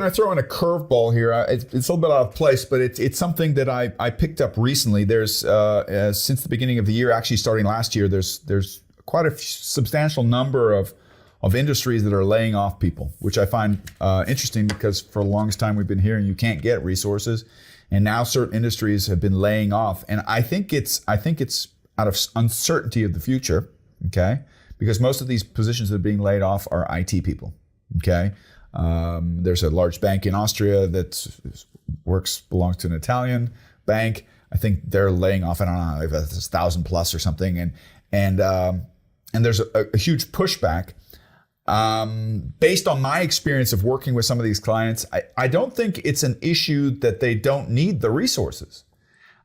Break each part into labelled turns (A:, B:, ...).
A: I throw in a curveball here? It's a little bit out of place, but it's something that I picked up recently. There's since the beginning of the year, actually starting last year, there's quite a substantial number of industries that are laying off people, which I find interesting because for the longest time we've been hearing you can't get resources, and now certain industries have been laying off, and I think it's out of uncertainty of the future, okay? Because most of these positions that are being laid off are IT people, okay? There's a large bank in Austria that belongs to an Italian bank. I think they're laying off, I don't know, if it's 1,000 plus or something, and there's a huge pushback. Based on my experience of working with some of these clients, I don't think it's an issue that they don't need the resources.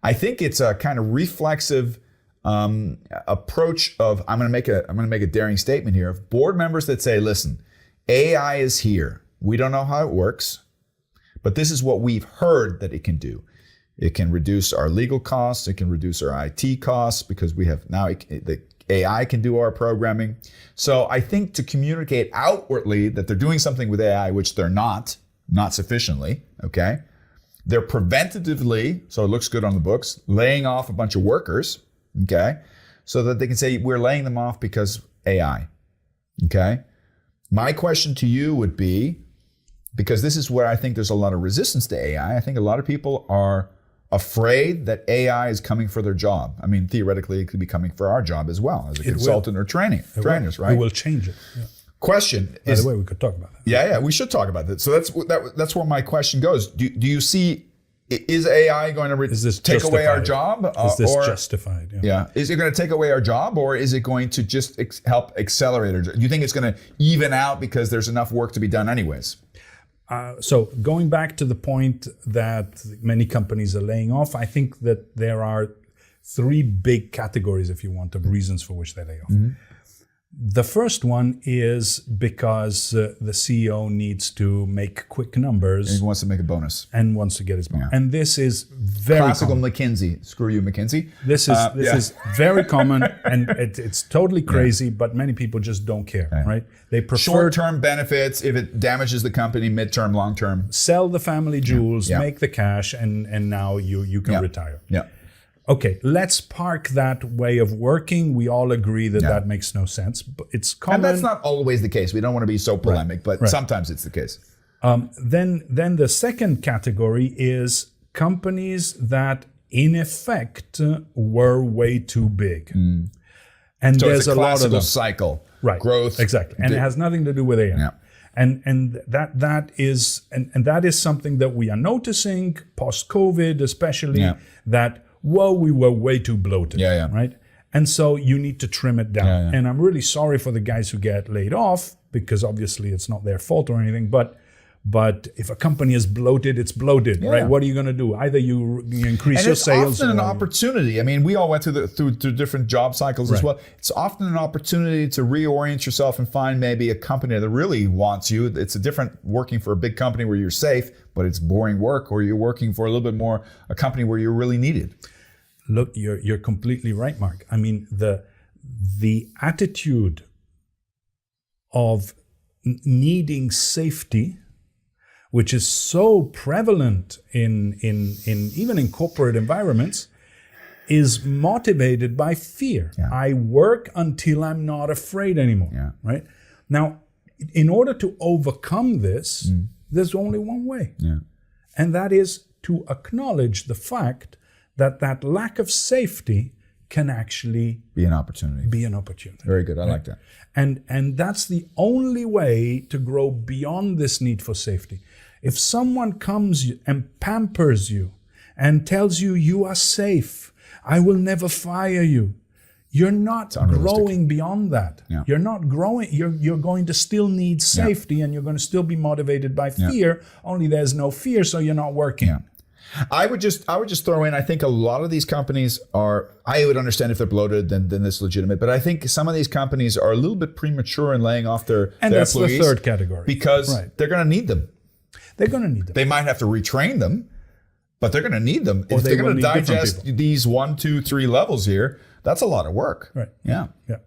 A: I think it's a kind of reflexive approach of I'm going to make a daring statement here of board members that say, listen, AI is here. We don't know how it works, but this is what we've heard that it can do. It can reduce our legal costs. It can reduce our IT costs because we have now the AI can do our programming. So I think to communicate outwardly that they're doing something with AI, which they're not sufficiently, okay? They're preventatively, so it looks good on the books, laying off a bunch of workers, okay? So that they can say, we're laying them off because AI, okay? My question to you would be, because this is where I think there's a lot of resistance to AI, I think a lot of people are afraid that AI is coming for their job. I mean, theoretically, it could be coming for our job as well, as a consultant or trainers, right?
B: It will change it. Yeah.
A: Question
B: By the way, we could talk about that.
A: Yeah, we should talk about that. So that's where my question goes. Do you see, is AI going to take away our job?
B: Is this justified?
A: Yeah. Is it going to take away our job, or is it going to just help accelerate our job? Do you think it's going to even out because there's enough work to be done anyways?
B: So going back to the point that many companies are laying off, I think that there are three big categories, if you want, of reasons for which they lay off. Mm-hmm. The first one is because the CEO needs to make quick numbers.
A: And he wants to make a bonus.
B: And wants to get his bonus. Yeah. And this is very
A: classical
B: common.
A: McKinsey. Screw you, McKinsey.
B: This is very common, and it's totally crazy, but many people just don't care, right? They prefer
A: short-term benefits if it damages the company, mid-term, long-term.
B: Sell the family jewels, make the cash, and now you can retire.
A: Yeah.
B: Okay, let's park that way of working. We all agree that that makes no sense. But it's common.
A: And that's not always the case. We don't want to be so polemic, but sometimes it's the case.
B: Then the second category is companies that, in effect, were way too big. Mm. And so there's a lot of them.
A: Cycle,
B: right?
A: Growth,
B: exactly, and it has nothing to do with AI. Yeah. And that is something that we are noticing post-COVID, especially that. Whoa, we were way too bloated, right? And so you need to trim it down. And I'm really sorry for the guys who get laid off, because obviously it's not their fault or anything, but if a company is bloated, it's bloated, right? What are you going to do? Either you increase your sales.
A: It's often an opportunity. I mean, we all went through different job cycles as well. It's often an opportunity to reorient yourself and find maybe a company that really wants you. It's a different working for a big company where you're safe, but it's boring work, or you're working for a little bit more a company where you're really needed.
B: Look, you're completely right, Mark. I mean, the attitude of needing safety, which is so prevalent in even in corporate environments, is motivated by fear. Yeah. I work until I'm not afraid anymore. Right? Now, in order to overcome this, there's only one way, and that is to acknowledge the fact that lack of safety can actually
A: be an opportunity.
B: Very
A: good. I like that.
B: And that's the only way to grow beyond this need for safety. If someone comes and pampers you and tells you you are safe, I will never fire you, you're not growing beyond that. Yeah. You're not growing. You're going to still need safety, and you're going to still be motivated by fear. Only there's no fear, so you're not working.
A: Yeah. I would just throw in, I think a lot of these companies I would understand if they're bloated, then it's legitimate. But I think some of these companies are a little bit premature in laying off their employees.
B: And that's the third category.
A: Because they're going to need them.
B: They're going to need them.
A: They might have to retrain them, but they're going to need them. If they're going to digest these 1, 2, 3 levels here, that's a lot of work.
B: Right.
A: Yeah.
B: Yeah.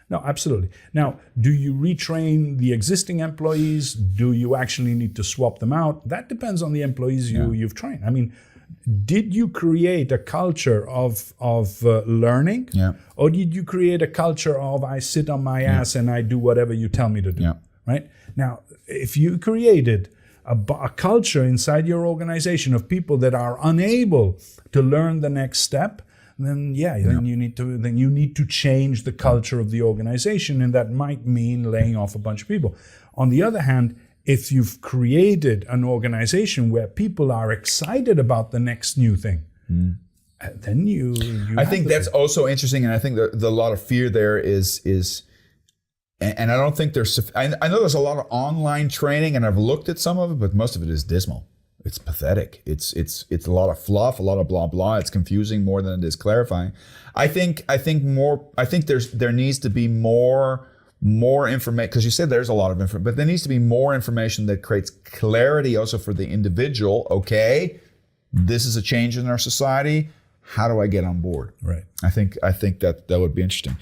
B: No, absolutely. Now, do you retrain the existing employees? Do you actually need to swap them out? That depends on the employees you've trained. I mean, did you create a culture of learning?
A: Yeah.
B: Or did you create a culture of I sit on my ass and I do whatever you tell me to do?
A: Yeah.
B: Right? Now, if you created a culture inside your organization of people that are unable to learn the next step, then you need to change the culture of the organization, and that might mean laying off a bunch of people. On the other hand, if you've created an organization where people are excited about the next new thing, then you
A: I think that's also interesting, and I think the lot of fear there is, and I don't think there's. I know there's a lot of online training, and I've looked at some of it, but most of it is dismal. It's pathetic. It's a lot of fluff, a lot of blah blah. It's confusing more than it is clarifying. I think there needs to be more information, because you said there's a lot of information, but there needs to be more information that creates clarity also for the individual. Okay, this is a change in our society. How do I get on board?
B: Right.
A: I think that would be interesting.